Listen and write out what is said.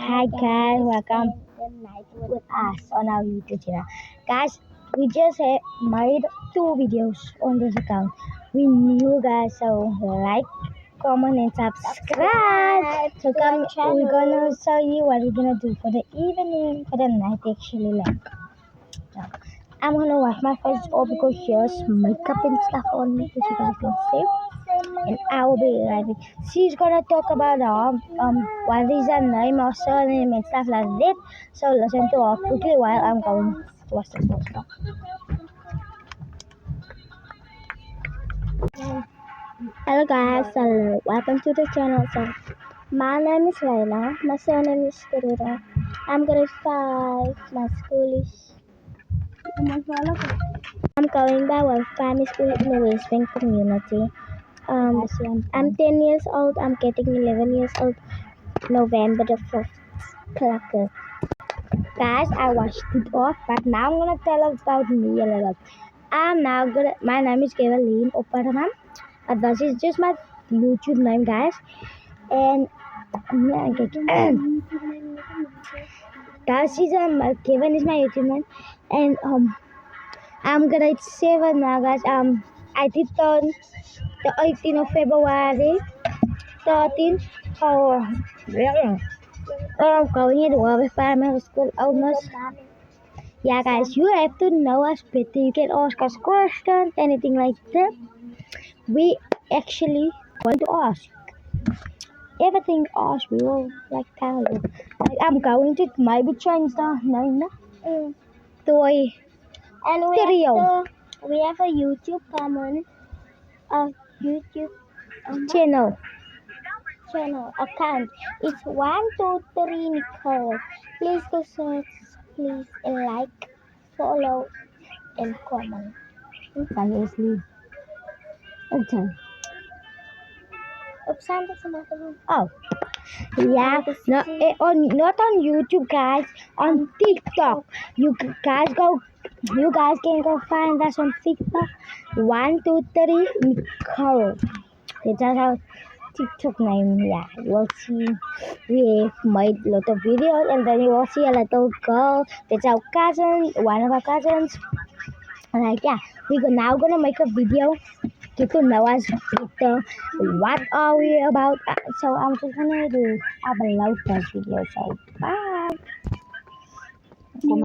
Hi guys, welcome with us on our YouTube channel. Guys, we just made 2 videos on this account. We new guys, so like, comment, and subscribe. So come, we're gonna show you what we're gonna do for the evening, for the night actually. Now, I'm gonna wash my face off because there's makeup and stuff on me, as you guys can see. And I will be right back. She's gonna talk about what is her name or surname and stuff like that. So listen to her quickly while I'm going to watch the stuff. Hello guys, so welcome to the channel. So my name is Layla, my surname is Kurura. I'm grade 5. My school is I'm going by one primary school in the West Bank community. I'm 10 years old. I'm getting 11 years old November the 5th. Clucker. Guys, I washed it off, but now I'm gonna tell about me a little. My name is Kevaleen Oparamam. This is just my YouTube name, guys. And this is Kevin is my YouTube name. And I'm grade 7 now, guys. I did turn the 18th of February. 13th. Oh, yeah. I'm going to the primary school almost. Yeah, guys, you have to know us better. You can ask us questions, anything like that. We actually want to ask. Everything ask, we will tell you. Like, I'm going to maybe change the name to a And we have a YouTube channel. account. It's 123 Nicole. Please go search, please, and like, follow, and comment. Seriously. Okay. Oh. Yeah, not on YouTube, guys. On TikTok, you guys can go find us on TikTok. 123 Nicole. That's our TikTok name. Yeah, you will see we have made a lot of videos, and then you will see a little girl. That's our cousin, one of our cousins. Like yeah, we're now gonna make a video. Get to know us better. What are we about? So I'm just gonna do upload this video. So bye.